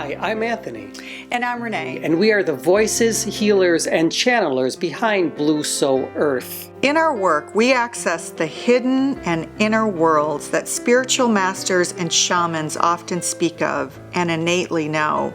Hi, I'm Anthony. And I'm Renee. And we are the voices, healers, and channelers behind Blue Soul Earth. In our work, we access the hidden and inner worlds that spiritual masters and shamans often speak of and innately know.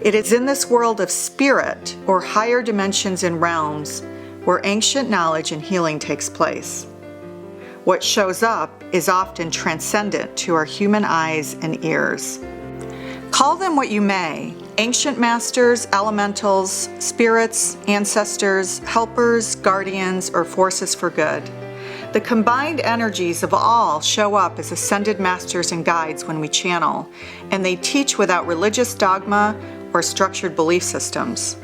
It is in this world of spirit, or higher dimensions and realms, where ancient knowledge and healing takes place. What shows up is often transcendent to our human eyes and ears. Call them what you may, ancient masters, elementals, spirits, ancestors, helpers, guardians, or forces for good. The combined energies of all show up as ascended masters and guides when we channel, and they teach without religious dogma or structured belief systems.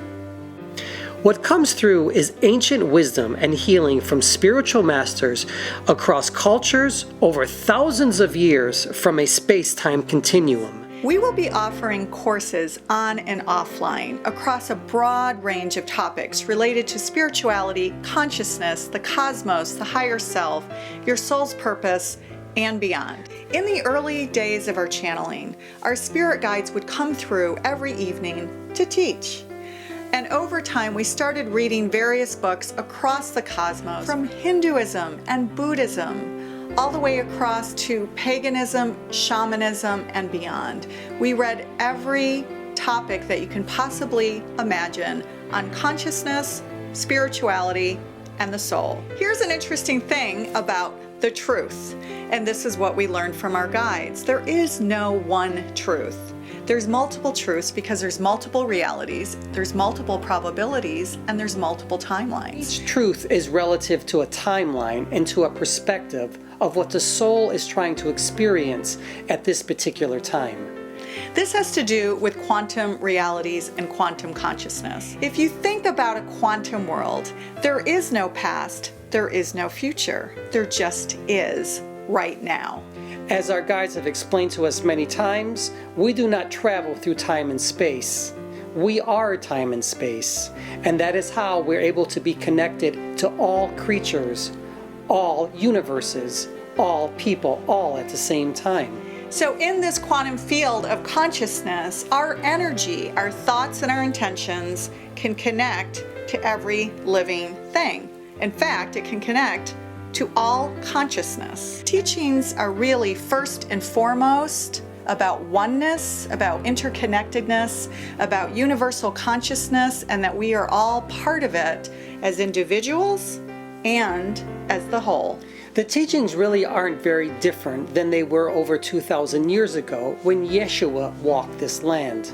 What comes through is ancient wisdom and healing from spiritual masters across cultures over thousands of years from a space-time continuum. We will be offering courses on and offline across a broad range of topics related to spirituality, consciousness, the cosmos, the higher self, your soul's purpose, and beyond. In the early days of our channeling, our spirit guides would come through every evening to teach. And over time, we started reading various books across the cosmos, from Hinduism and Buddhism, all the way across to paganism, shamanism, and beyond. We read every topic that you can possibly imagine on consciousness, spirituality, and the soul. Here's an interesting thing about the truth, and this is what we learned from our guides. There is no one truth. There's multiple truths because there's multiple realities, there's multiple probabilities, and there's multiple timelines. Each truth is relative to a timeline and to a perspective of what the soul is trying to experience at this particular time. This has to do with quantum realities and quantum consciousness. If you think about a quantum world, there is no past, there is no future. There just is right now. As our guides have explained to us many times, we do not travel through time and space. We are time and space, and that is how we're able to be connected to all creatures, all universes, all people, all at the same time. So in this quantum field of consciousness, our energy, our thoughts, and our intentions can connect to every living thing. In fact, it can connect to all consciousness. Teachings are really first and foremost about oneness, about interconnectedness, about universal consciousness, and that we are all part of it as individuals and as the whole. The teachings really aren't very different than they were over 2,000 years ago when Yeshua walked this land.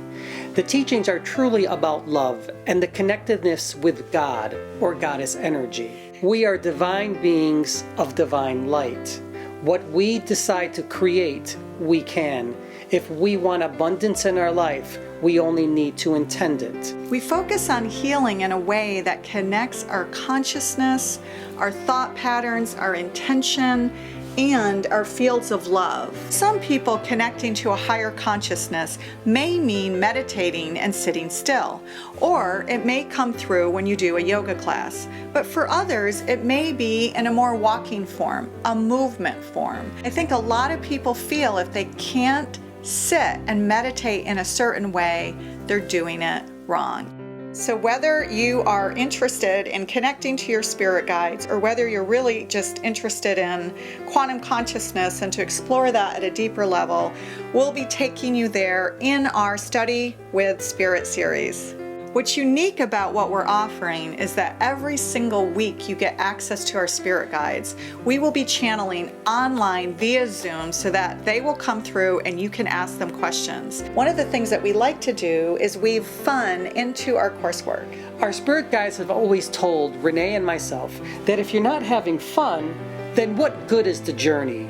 The teachings are truly about love and the connectedness with God or goddess energy. We are divine beings of divine light. What we decide to create, we can. If we want abundance in our life, we only need to intend it. We focus on healing in a way that connects our consciousness, our thought patterns, our intention, and our fields of love. Some people connecting to a higher consciousness may mean meditating and sitting still, or it may come through when you do a yoga class. But for others, it may be in a more walking form, a movement form. I think a lot of people feel if they can't sit and meditate in a certain way, they're doing it wrong. So whether you are interested in connecting to your spirit guides or whether you're really just interested in quantum consciousness and to explore that at a deeper level, we'll be taking you there in our Study with Spirit series. What's unique about what we're offering is that every single week you get access to our spirit guides. We will be channeling online via Zoom so that they will come through and you can ask them questions. One of the things that we like to do is weave fun into our coursework. Our spirit guides have always told Renee and myself that if you're not having fun, then what good is the journey?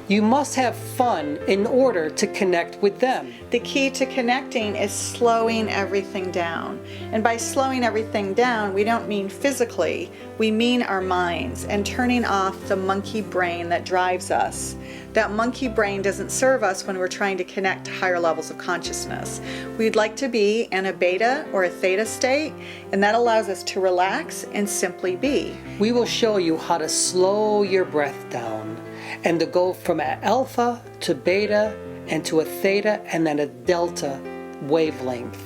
You must have fun in order to connect with them. The key to connecting is slowing everything down. And by slowing everything down, we don't mean physically, we mean our minds and turning off the monkey brain that drives us. That monkey brain doesn't serve us when we're trying to connect to higher levels of consciousness. We'd like to be in a beta or a theta state, and that allows us to relax and simply be. We will show you how to slow your breath down and to go from an alpha to beta and to a theta and then a delta wavelength.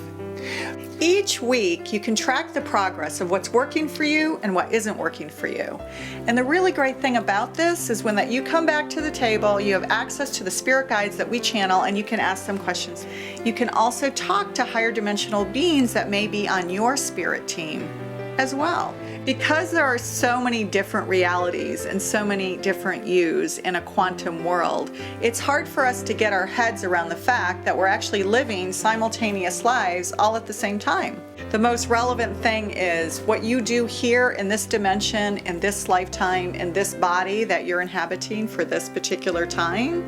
Each week, you can track the progress of what's working for you and what isn't working for you. And the really great thing about this is when you come back to the table, you have access to the spirit guides that we channel, and you can ask them questions. You can also talk to higher dimensional beings that may be on your spirit team as well. Because there are so many different realities and so many different yous in a quantum world, it's hard for us to get our heads around the fact that we're actually living simultaneous lives all at the same time. The most relevant thing is what you do here in this dimension, in this lifetime, in this body that you're inhabiting for this particular time.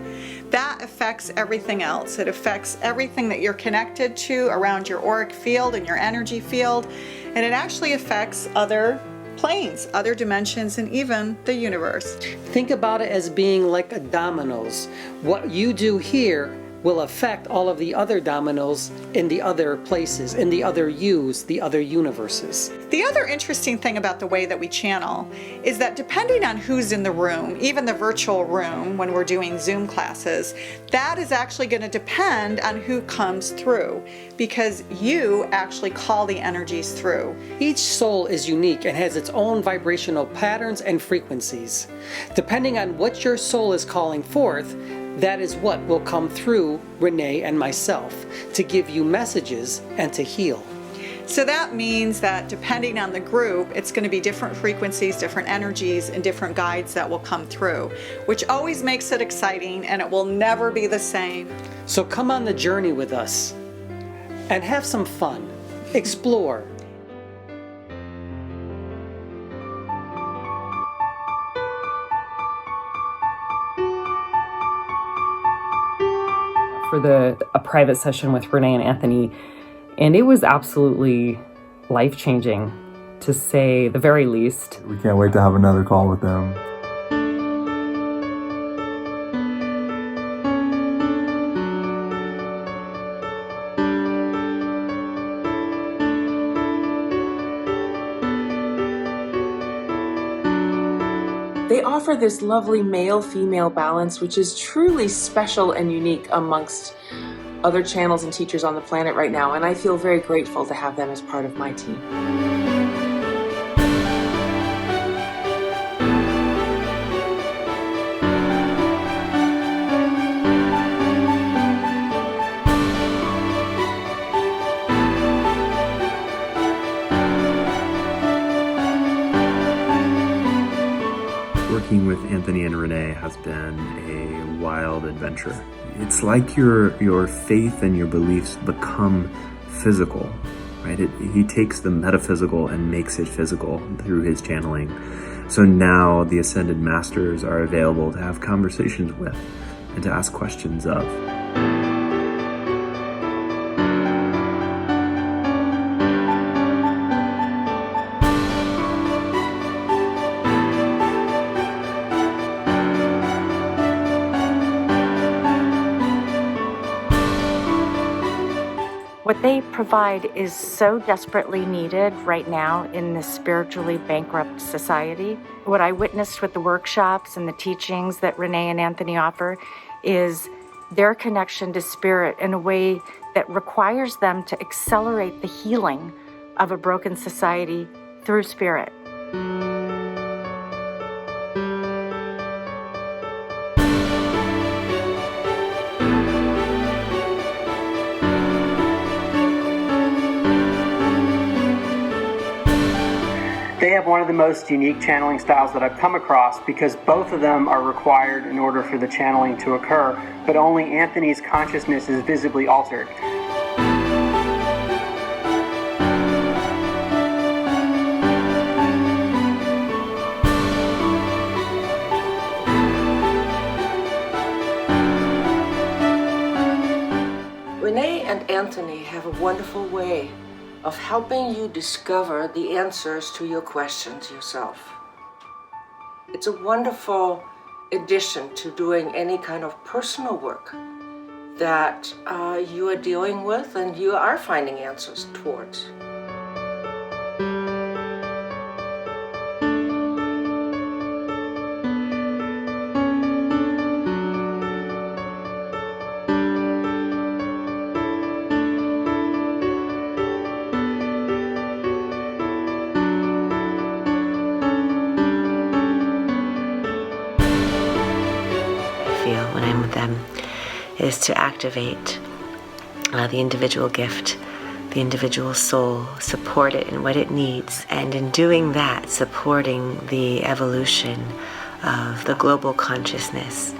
That affects everything else. It affects everything that you're connected to around your auric field and your energy field. And it actually affects other planes, other dimensions, and even the universe. Think about it as being like a dominoes. What you do here will affect all of the other dominoes in the other places, in the other yous, the other universes. The other interesting thing about the way that we channel is that depending on who's in the room, even the virtual room when we're doing Zoom classes, that is actually going to depend on who comes through, because you actually call the energies through. Each soul is unique and has its own vibrational patterns and frequencies. Depending on what your soul is calling forth, that is what will come through Renee and myself to give you messages and to heal. So that means that depending on the group, it's going to be different frequencies, different energies, and different guides that will come through, which always makes it exciting, and it will never be the same. So come on the journey with us and have some fun. Explore. For a private session with Renee and Anthony, and it was absolutely life-changing, to say the very least. We can't wait to have another call with them. They offer this lovely male-female balance, which is truly special and unique amongst other channels and teachers on the planet right now, and I feel very grateful to have them as part of my team. Working with Anthony and Renee has been a wild adventure. It's like your faith and your beliefs become physical, right? He takes the metaphysical and makes it physical through his channeling. So now the Ascended Masters are available to have conversations with and to ask questions of. What they provide is so desperately needed right now in this spiritually bankrupt society. What I witnessed with the workshops and the teachings that Renee and Anthony offer is their connection to spirit in a way that requires them to accelerate the healing of a broken society through spirit. They have one of the most unique channeling styles that I've come across, because both of them are required in order for the channeling to occur, but only Anthony's consciousness is visibly altered. Renee and Anthony have a wonderful way of helping you discover the answers to your questions yourself. It's a wonderful addition to doing any kind of personal work that you are dealing with and you are finding answers towards. them is to activate the individual gift, the individual soul, support it in what it needs, and in doing that, supporting the evolution of the global consciousness